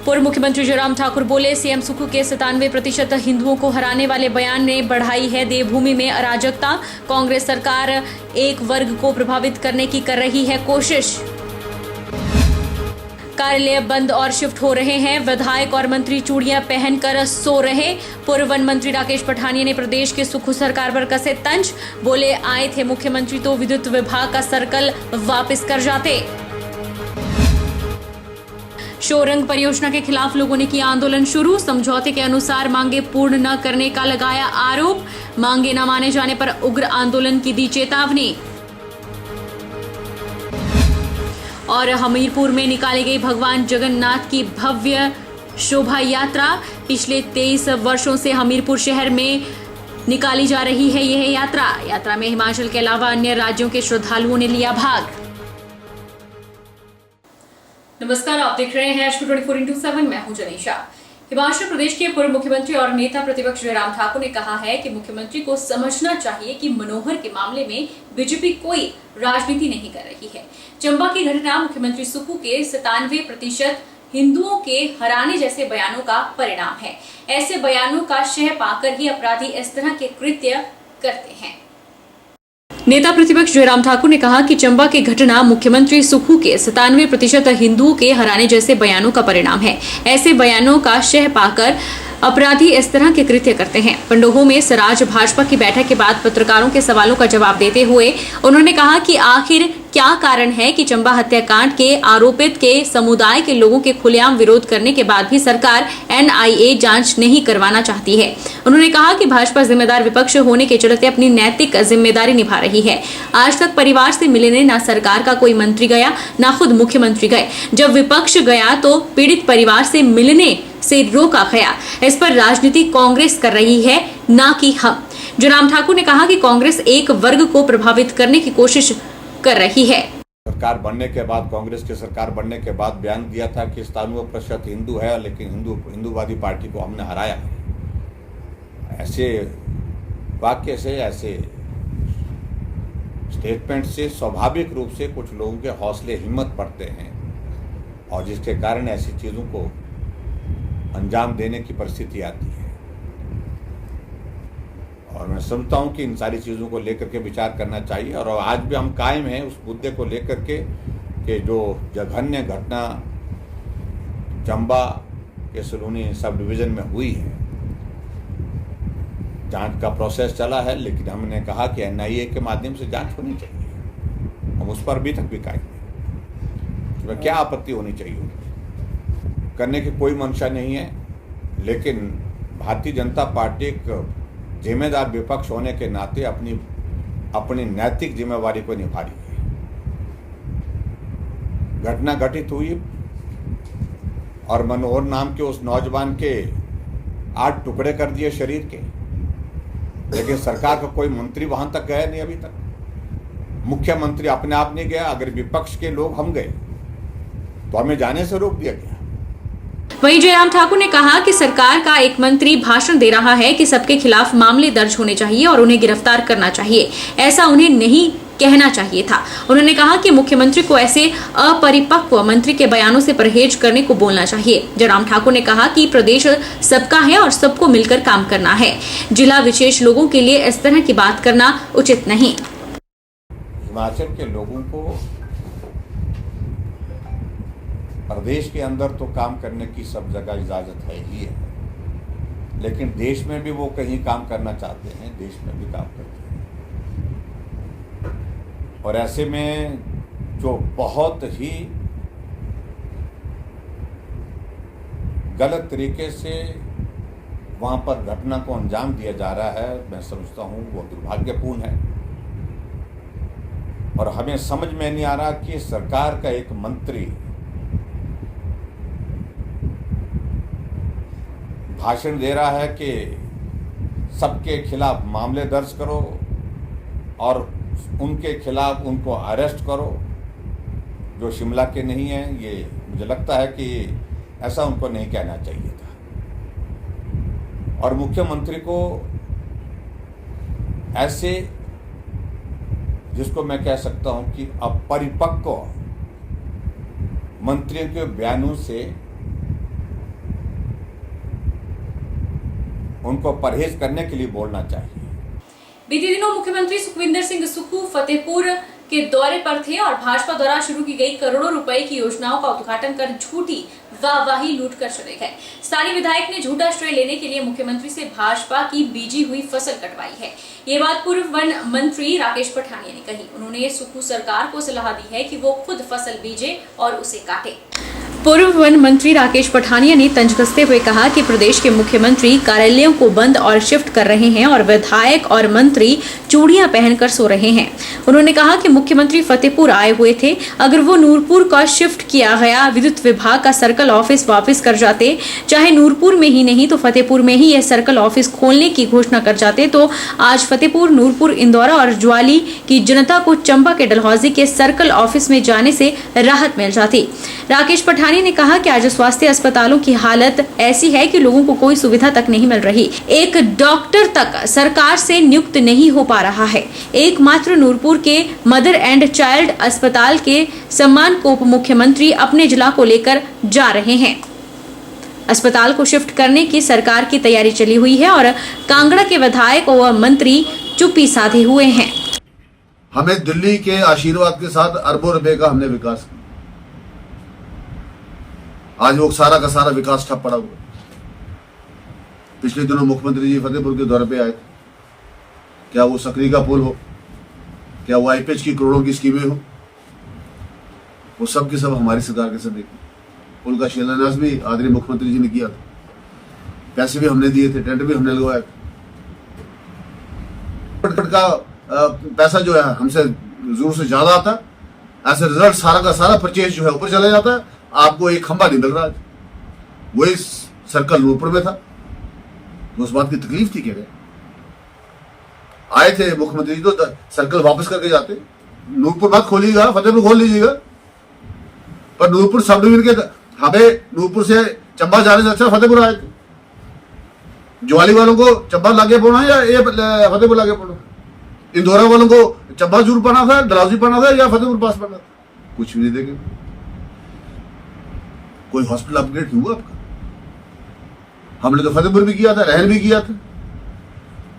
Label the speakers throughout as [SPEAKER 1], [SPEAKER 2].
[SPEAKER 1] पूर्व मुख्यमंत्री जयराम ठाकुर बोले, सीएम सुक्खू के 97% हिंदुओं को हराने वाले बयान ने बढ़ाई है देवभूमि में अराजकता। कांग्रेस सरकार एक वर्ग को प्रभावित करने की कर रही है कोशिश। कार्यालय बंद और शिफ्ट हो रहे हैं, विधायक और मंत्री चूड़ियां पहनकर सो रहे। पूर्व वन मंत्री राकेश पठानिया ने प्रदेश के सुक्खू सरकार पर कसे तंज, बोले आए थे मुख्यमंत्री तो विद्युत विभाग का सर्कल वापस कर जाते। शोरंग परियोजना के खिलाफ लोगों ने किया आंदोलन शुरू, समझौते के अनुसार मांगे पूर्ण न करने का लगाया आरोप, मांगे न माने जाने पर उग्र आंदोलन की दी चेतावनी। और हमीरपुर में निकाली गई भगवान जगन्नाथ की भव्य शोभा यात्रा। पिछले 23 वर्षों से हमीरपुर शहर में निकाली जा रही है यह यात्रा में हिमाचल के अलावा अन्य राज्यों के श्रद्धालुओं ने लिया भाग। नमस्कार, आप देख रहे हैं HQ 24/7। मैं हूं जनीशा। हिमाचल प्रदेश के पूर्व मुख्यमंत्री और नेता प्रतिपक्ष जयराम ठाकुर ने कहा है कि मुख्यमंत्री को समझना चाहिए कि मनोहर के मामले में बीजेपी कोई राजनीति नहीं कर रही है। चंबा की घटना मुख्यमंत्री सुक्खू के 97% हिंदुओं के हराने जैसे बयानों का परिणाम है। ऐसे बयानों का शह पाकर ही अपराधी इस तरह के कृत्य करते हैं। नेता प्रतिपक्ष जयराम ठाकुर ने कहा कि चंबा की घटना मुख्यमंत्री सुक्खू के 97% हिंदुओं के हराने जैसे बयानों का परिणाम है। ऐसे बयानों का शह पाकर अपराधी इस तरह के कृत्य करते हैं। पंडोह में सराज भाजपा की बैठक के बाद पत्रकारों के सवालों का जवाब देते हुए उन्होंने कहा कि आखिर क्या कारण है कि चंबा हत्याकांड के आरोपित के समुदाय के लोगों के खुलेआम विरोध करने के बाद भी सरकार NIA जांच नहीं करवाना चाहती है। उन्होंने कहा कि भाजपा जिम्मेदार विपक्ष होने के चलते अपनी नैतिक जिम्मेदारी निभा रही है। आज तक परिवार से मिलने न सरकार का कोई मंत्री गया, न खुद मुख्यमंत्री गए। जब विपक्ष गया तो पीड़ित परिवार से मिलने से रोका गया। इस पर राजनीति कांग्रेस कर रही है, न कि हम। जयराम ठाकुर ने कहा कि कांग्रेस एक वर्ग को प्रभावित करने की कोशिश कर रही है।
[SPEAKER 2] सरकार बनने के बाद, कांग्रेस की सरकार बनने के बाद बयान दिया था कि 97% हिंदू है, लेकिन हिंदूवादी पार्टी को हमने हराया। ऐसे वाक्य से, ऐसे स्टेटमेंट से स्वाभाविक रूप से कुछ लोगों के हौसले हिम्मत बढ़ते हैं और जिसके कारण ऐसी चीज़ों को अंजाम देने की परिस्थिति आती है। और मैं समझता हूं कि इन सारी चीज़ों को लेकर के विचार करना चाहिए और आज भी हम कायम हैं उस मुद्दे को लेकर के कि जो जघन्य घटना चंबा के सलूनी सब डिवीज़न में हुई है, जांच का प्रोसेस चला है, लेकिन हमने कहा कि NIA के माध्यम से जांच होनी चाहिए। हम उस पर अभी तक भी कायम हैं। उसमें क्या आपत्ति होनी चाहिए, करने की कोई मंशा नहीं है, लेकिन भारतीय जनता पार्टी एक जिम्मेदार विपक्ष होने के नाते अपनी नैतिक जिम्मेवारी को निभा रही है। घटना घटित हुई और मनोहर नाम के उस नौजवान के 8 टुकड़े कर दिए शरीर के, लेकिन सरकार का कोई मंत्री वहां तक गया नहीं। अभी तक मुख्यमंत्री अपने आप नहीं गया। अगर विपक्ष के लोग हम गए तो हमें जाने से रोक दिया गया।
[SPEAKER 1] वहीं जयराम ठाकुर ने कहा कि सरकार का एक मंत्री भाषण दे रहा है कि सबके खिलाफ मामले दर्ज होने चाहिए और उन्हें गिरफ्तार करना चाहिए। ऐसा उन्हें नहीं कहना चाहिए था। उन्होंने कहा कि मुख्यमंत्री को ऐसे अपरिपक्व मंत्री के बयानों से परहेज करने को बोलना चाहिए। जयराम ठाकुर ने कहा कि प्रदेश सबका है और सबको मिलकर काम करना है। जिला विशेष लोगों के लिए इस तरह की बात करना उचित नहीं।
[SPEAKER 2] हिमाचल के लोगों को प्रदेश के अंदर तो काम करने की सब जगह इजाज़त है ही है, लेकिन देश में भी वो कहीं काम करना चाहते हैं, देश में भी काम करते हैं। और ऐसे में जो बहुत ही गलत तरीके से वहाँ पर घटना को अंजाम दिया जा रहा है, मैं समझता हूँ वो दुर्भाग्यपूर्ण है। और हमें समझ में नहीं आ रहा कि सरकार का एक मंत्री भाषण दे रहा है कि सबके खिलाफ मामले दर्ज करो और उनके खिलाफ उनको अरेस्ट करो जो शिमला के नहीं हैं। ये मुझे लगता है कि ऐसा उनको नहीं कहना चाहिए था। और मुख्यमंत्री को ऐसे, जिसको मैं कह सकता हूं कि अपरिपक्व मंत्रियों के बयानों से उनको परहेज करने के लिए बोलना चाहिए।
[SPEAKER 1] बीते दिनों मुख्यमंत्री सुखविंदर सिंह सुक्खू फतेहपुर के दौरे पर थे और भाजपा द्वारा शुरू की गई करोड़ों रुपए की योजनाओं का उद्घाटन कर झूठी वाहवाही लूट कर चले गए। स्थानीय विधायक ने झूठा श्रेय लेने के लिए मुख्यमंत्री से भाजपा की बीजी हुई फसल कटवाई है। ये बात पूर्व वन मंत्री राकेश पठानिया ने कही। उन्होंने सुक्खू सरकार को सलाह दी है कि वो खुद फसल बीजे और उसे काटे। पूर्व वन मंत्री राकेश पठानिया ने तंज कसते हुए कहा कि प्रदेश के मुख्यमंत्री कार्यालयों को बंद और शिफ्ट कर रहे हैं और विधायक और मंत्री चूड़ियां पहनकर सो रहे हैं। उन्होंने कहा कि मुख्यमंत्री फतेहपुर आए हुए थे, अगर वो नूरपुर का शिफ्ट किया गया विद्युत विभाग का सर्कल ऑफिस वापस कर जाते, चाहे नूरपुर में ही नहीं तो फतेहपुर में ही यह सर्कल ऑफिस खोलने की घोषणा कर जाते, तो आज फतेहपुर, नूरपुर, इंदौरा और ज्वाली की जनता को चंबा के डलहौजी के सर्कल ऑफिस में जाने से राहत मिल जाती। राकेश पठानिया ने कहा कि आज स्वास्थ्य अस्पतालों की हालत ऐसी है कि लोगों को कोई सुविधा तक नहीं मिल रही। एक डॉक्टर तक सरकार से नियुक्त नहीं हो पा रहा है। एकमात्र नूरपुर के मदर एंड चाइल्ड अस्पताल के सम्मान को उप मुख्यमंत्री अपने जिला को लेकर जा रहे हैं। अस्पताल को शिफ्ट करने की सरकार की तैयारी चली हुई है और कांगड़ा के विधायक व मंत्री चुप्पी साधे हुए हैं।
[SPEAKER 3] हमें दिल्ली के आशीर्वाद के साथ अरबों रुपए का हमने विकास किया। आज वो सारा का सारा विकास ठप पड़ा हुआ। पिछले दिनों मुख्यमंत्री जी फतेहपुर के दौरे पे आए थे। क्या वो सकरी का पुल हो, क्या वो आईपीएच की करोड़ों की स्कीमें हो, वो सब के सब हमारी सरकार के साथ देखी। पुल का शिलान्यास भी आदरणीय मुख्यमंत्री जी ने किया था, पैसे भी हमने दिए थे, टेंडर भी हमने लगवाया का पैसा जो है हमसे जरूर से ज्यादा आता है। ऐसे रिजल्ट सारा का सारा परचेज जो है ऊपर चला जाता है। आपको एक खंबा नहीं मिल रहा। वही सर्कल नूरपुर में था, तो उस बात की तकलीफ थी। क्या आए थे मुख्यमंत्री जी तो सर्कल वापस करके जाते। नूरपुर मत खोलिएगा, फतेहपुर खोल लीजिएगा, पर नूरपुर सब डिवीजन के हमें नूरपुर से चंबा जाने से अच्छा फतेहपुर आए थे। ज्वाली वालों को चंबा लागे पड़ना या ये फतेहपुर लागे पड़ना, इंदौरा वालों को चंबा जरूर पड़ना था, डलहौजी पड़ना था या फतेहपुर पास पड़ना था, कुछ भी नहीं देखे। कोई हॉस्पिटल अपग्रेड हुआ आपका? हमने तो फतेहपुर भी किया था, रहन भी किया था,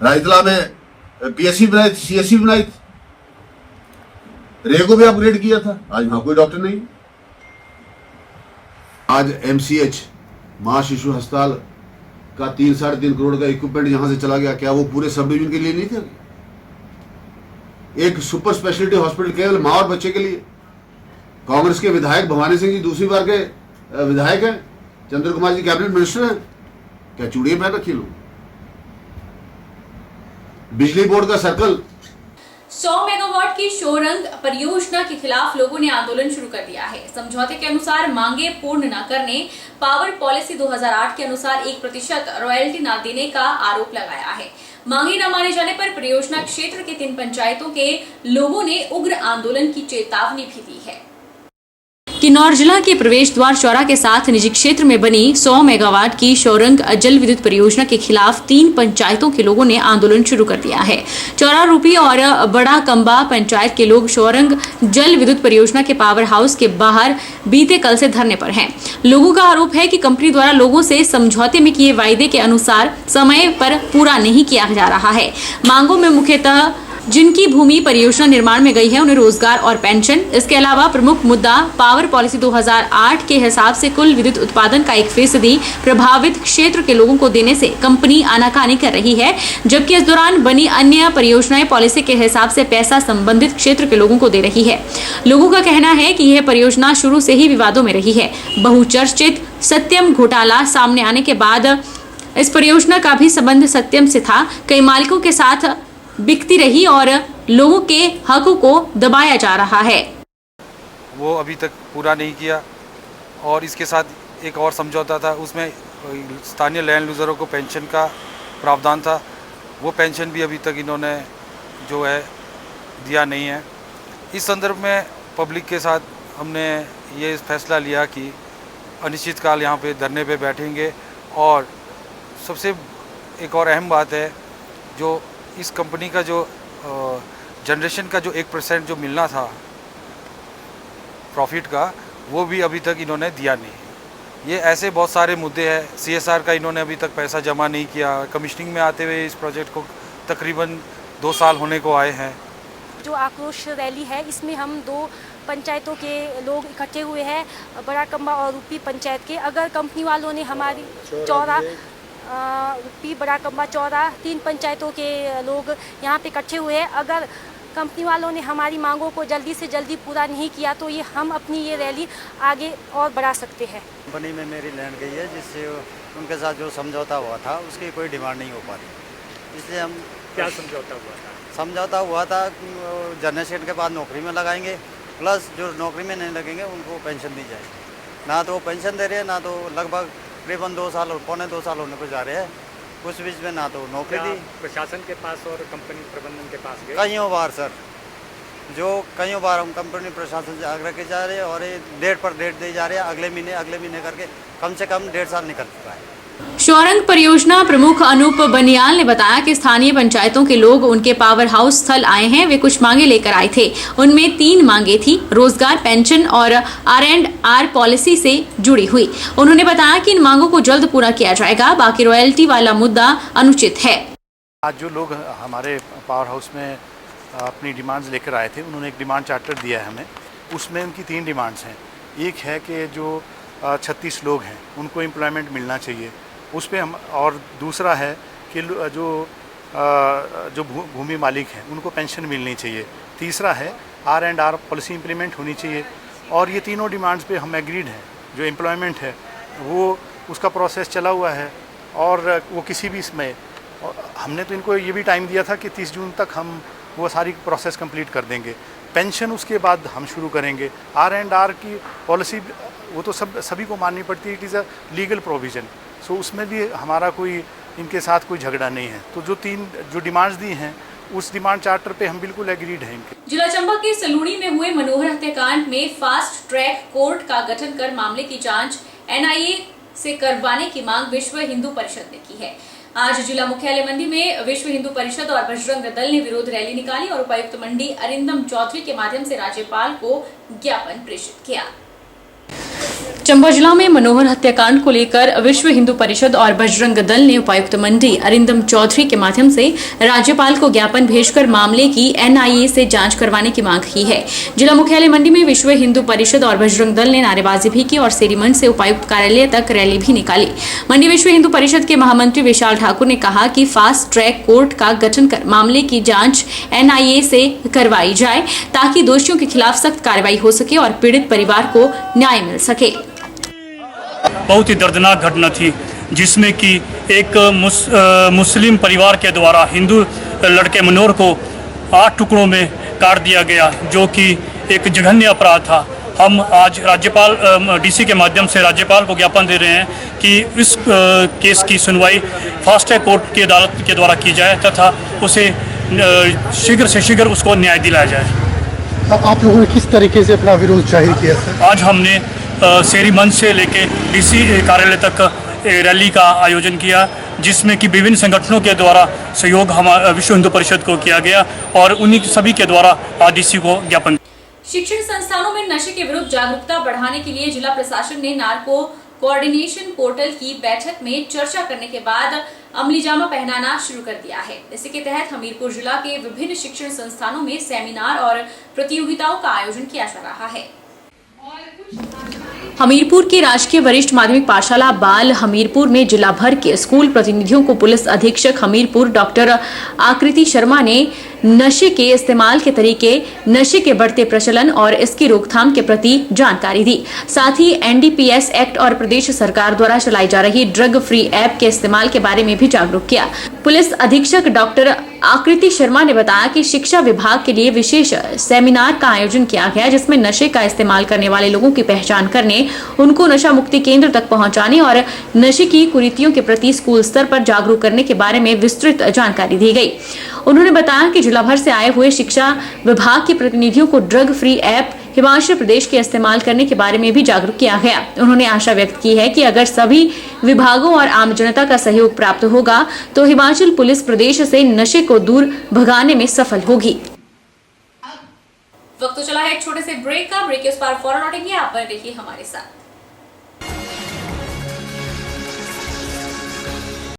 [SPEAKER 3] रायतला में पीएससी बनाई थी, सीएससी बनाई थी, रेको भी अपग्रेड किया था। आज वहां कोई डॉक्टर नहीं। आज एमसीएच मां शिशु अस्पताल का 3-3.5 करोड़ का इक्विपमेंट यहां से चला गया। क्या वो पूरे सब डिवीजन के लिए नहीं था? एक सुपर स्पेशलिटी हॉस्पिटल केवल मां और बच्चे के लिए। कांग्रेस के विधायक भवानी सिंह जी दूसरी बार के विधायक हैं, चंद्र कुमार जी कैबिनेट मिनिस्टर हैं, क्या चूड़ियां पहन रखी लोग? बिजली बोर्ड का सर्कल
[SPEAKER 1] 100 मेगावाट की शोरंग परियोजना के खिलाफ लोगों ने आंदोलन शुरू कर दिया है। समझौते के अनुसार मांगे पूर्ण न करने, पावर पॉलिसी 2008 के अनुसार 1% रॉयल्टी न देने का आरोप लगाया है। मांगे न माने जाने पर परियोजना क्षेत्र के 3 पंचायतों के लोगों ने उग्र आंदोलन की चेतावनी भी दी है। किन्नौर जिला के प्रवेश द्वार चौरा के साथ निजी क्षेत्र में बनी 100 मेगावाट की शोरंग जल विद्युत परियोजना के खिलाफ 3 पंचायतों के लोगों ने आंदोलन शुरू कर दिया है। चौरा रूपी और बड़ा कंबा पंचायत के लोग शोरंग जल विद्युत परियोजना के पावर हाउस के बाहर बीते कल से धरने पर हैं। लोगों का आरोप है कि कंपनी द्वारा लोगों से समझौते में किए वायदे के अनुसार समय पर पूरा नहीं किया जा रहा है। मांगों में मुख्यतः जिनकी भूमि परियोजना निर्माण में गई है उन्हें रोजगार और पेंशन। इसके अलावा प्रमुख मुद्दा पावर पॉलिसी 2008 के हिसाब से कुल विद्युत उत्पादन का 1% प्रभावित क्षेत्र के लोगों को देने से कंपनी आनाकानी कर रही है, जबकि इस दौरान बनी अन्य परियोजनाएं पॉलिसी के हिसाब से पैसा संबंधित क्षेत्र के लोगों को दे रही है। लोगों का कहना है कि यह परियोजना शुरू से ही विवादों में रही है। बहुचर्चित सत्यम घोटाला सामने आने के बाद इस परियोजना का भी संबंध सत्यम से था। कई मालिकों के साथ बिकती रही और लोगों के हकों को दबाया जा रहा है।
[SPEAKER 4] वो अभी तक पूरा नहीं किया और इसके साथ एक और समझौता था, उसमें स्थानीय लैंड यूज़रों को पेंशन का प्रावधान था। वो पेंशन भी अभी तक इन्होंने जो है दिया नहीं है। इस संदर्भ में पब्लिक के साथ हमने ये फैसला लिया कि अनिश्चितकाल यहाँ पे धरने पे बैठेंगे। और सबसे एक और अहम बात है, जो इस कंपनी का जो जनरेशन का जो 1% जो मिलना था प्रॉफिट का, वो भी अभी तक इन्होंने दिया नहीं। ये ऐसे बहुत सारे मुद्दे हैं। CSR का इन्होंने अभी तक पैसा जमा नहीं किया। कमीशनिंग में आते हुए इस प्रोजेक्ट को तकरीबन 2 साल होने को आए हैं।
[SPEAKER 5] जो आक्रोश रैली है इसमें हम 2 पंचायतों के लोग इकट्ठे हुए हैं, बड़ाकंबा और रूपी पंचायत के। अगर कंपनी वालों ने हमारी चौरा, रूपी, बड़ाकंबा, चौरा 3 पंचायतों के लोग यहाँ पे इकट्ठे हुए हैं। अगर कंपनी वालों ने हमारी मांगों को जल्दी से जल्दी पूरा नहीं किया तो ये हम अपनी ये रैली आगे और बढ़ा सकते हैं।
[SPEAKER 6] कंपनी में मेरी लैंड गई है, जिससे उनके साथ जो समझौता हुआ था उसकी कोई डिमांड नहीं हो पा रही। इसलिए हम
[SPEAKER 7] क्या समझौता हुआ था?
[SPEAKER 6] समझौता हुआ था जनरेशन के बाद नौकरी में लगाएंगे, प्लस जो नौकरी में नहीं लगेंगे उनको पेंशन दी जाएगी। ना तो वो पेंशन दे रहे हैं, ना तो लगभग तकरीबन 2 साल और 2.25 साल होने को जा रहे हैं। कुछ बीच में ना तो नौकरी दी।
[SPEAKER 7] प्रशासन के पास और कंपनी प्रबंधन के पास गए?
[SPEAKER 6] कईयों बार सर, कईयों बार हम कंपनी प्रशासन से आग्रह किए जा रहे हैं और ये डेट पर डेट दी जा रहे हैं। अगले महीने करके कम से कम 1.5 साल निकल चुका है।
[SPEAKER 1] शौरंग परियोजना प्रमुख अनूप बनियाल ने बताया कि स्थानीय पंचायतों के लोग उनके पावर हाउस स्थल आए हैं। वे कुछ मांगे लेकर आए थे। उनमें 3 मांगे थी, रोजगार, पेंशन और R&R पॉलिसी से जुड़ी हुई। उन्होंने बताया कि इन मांगों को जल्द पूरा किया जाएगा। बाकी रॉयल्टी वाला मुद्दा अनुचित है।
[SPEAKER 8] आज जो लोग हमारे पावर हाउस में अपनी डिमांड्स लेकर आए थे, उन्होंने एक डिमांड चार्टर दिया है हमें। उसमें उनकी 3 डिमांड्स हैं। एक है कि जो 36 लोग हैं उनको एम्प्लॉयमेंट मिलना चाहिए, उस पर हम, और दूसरा है कि जो भूमि मालिक हैं उनको पेंशन मिलनी चाहिए। तीसरा है R&R पॉलिसी इम्प्लीमेंट होनी चाहिए। और ये तीनों डिमांड्स पे हम एग्रीड हैं। जो एम्प्लॉयमेंट है वो उसका प्रोसेस चला हुआ है और वो किसी भी समय, हमने तो इनको ये भी टाइम दिया था कि 30 जून तक हम वो सारी प्रोसेस कंप्लीट कर देंगे। पेंशन उसके बाद हम शुरू करेंगे। R&R की पॉलिसी वो तो सभी को माननी पड़ती है। It is a legal provision. So उसमें भी हमारा कोई इनके साथ कोई झगड़ा नहीं है। तो जो 3 डिमांड्स दी हैं उस डिमांड चार्टर पे हम बिल्कुल एग्रीड हैं।
[SPEAKER 1] जिला चंबा के सलूणी में हुए मनोहर हत्याकांड में फास्ट ट्रैक कोर्ट का गठन कर मामले की जांच NIA से करवाने की मांग विश्व हिंदू परिषद ने की है। आज जिला मुख्यालय मंडी में विश्व हिंदू परिषद और बजरंग दल ने विरोध रैली निकाली और उपायुक्त मंडी अरिंदम चौधरी के माध्यम से राज्यपाल को ज्ञापन प्रेषित किया। चंबा जिला में मनोहर हत्याकांड को लेकर विश्व हिंदू परिषद और बजरंग दल ने उपायुक्त मंडी अरिंदम चौधरी के माध्यम से राज्यपाल को ज्ञापन भेजकर मामले की NIA से जांच करवाने की मांग की है। जिला मुख्यालय मंडी में विश्व हिंदू परिषद और बजरंग दल ने नारेबाजी भी की और सेरीमंच से उपायुक्त कार्यालय तक रैली भी निकाली। मंडी विश्व हिंदू परिषद के महामंत्री विशाल ठाकुर ने कहा कि फास्ट ट्रैक कोर्ट का गठन कर मामले की जाँच NIA से करवाई जाए ताकि दोषियों के खिलाफ सख्त कार्रवाई हो सके और पीड़ित परिवार को न्याय मिल सके।
[SPEAKER 9] बहुत ही दर्दनाक घटना थी जिसमें कि एक मुस्लिम परिवार के द्वारा हिंदू लड़के मनोहर को 8 टुकड़ों में काट दिया गया, जो कि एक जघन्य अपराध था। हम आज राज्यपाल DC के माध्यम से राज्यपाल को ज्ञापन दे रहे हैं कि इस केस की सुनवाई फास्ट ट्रैक कोर्ट की अदालत के द्वारा की जाए तथा उसे शीघ्र से शीघ्र उसको न्याय दिलाया जाए।
[SPEAKER 10] आप लोगों ने किस तरीके से अपना विरोध जाहिर किया सर?
[SPEAKER 9] आज हमने शेरी मंच से लेके DC कार्यालय तक रैली का आयोजन किया, जिसमें कि विभिन्न संगठनों के द्वारा सहयोग हमारे विश्व हिंदू परिषद को किया गया और उन्हीं सभी के द्वारा DC को ज्ञापन।
[SPEAKER 1] शिक्षण संस्थानों में नशे के विरुद्ध जागरूकता बढ़ाने के लिए जिला प्रशासन ने नार्को कोऑर्डिनेशन पोर्टल की बैठक में चर्चा करने के बाद अमलीजामा पहनाना शुरू कर दिया है। इसी के तहत हमीरपुर जिला के विभिन्न शिक्षण संस्थानों में सेमिनार और प्रतियोगिताओं का आयोजन किया जा रहा है। हमीरपुर के राजकीय वरिष्ठ माध्यमिक पाठशाला बाल हमीरपुर में जिला भर के स्कूल प्रतिनिधियों को पुलिस अधीक्षक हमीरपुर डॉक्टर आकृति शर्मा ने नशे के इस्तेमाल के तरीके, नशे के बढ़ते प्रचलन और इसकी रोकथाम के प्रति जानकारी दी। साथ ही NDPS एक्ट और प्रदेश सरकार द्वारा चलाई जा रही ड्रग फ्री ऐप के इस्तेमाल के बारे में भी जागरूक किया। पुलिस अधीक्षक डॉक्टर आकृति शर्मा ने बताया कि शिक्षा विभाग के लिए विशेष सेमिनार का आयोजन किया गया, जिसमें नशे का इस्तेमाल करने वाले लोगों की पहचान करने, उनको नशा मुक्ति केंद्र तक पहुंचाने और नशे की कुरीतियों के प्रति स्कूल स्तर पर जागरूक करने के बारे में विस्तृत जानकारी दी गई। उन्होंने बताया कि जिला भर से आए हुए शिक्षा विभाग के प्रतिनिधियों को drug free app Himachal Pradesh के इस्तेमाल करने के बारे में भी जागरूक किया गया। उन्होंने आशा व्यक्त की है कि अगर सभी विभागों और आम जनता का सहयोग प्राप्त होगा तो हिमाचल पुलिस प्रदेश से नशे को दूर भगाने में सफल होगी। वक्त तो चला है एक छोटे से ब्रेक का। ब्रेक के उस पार फौरन लौटेंगे, आप बने रहिए हमारे साथ।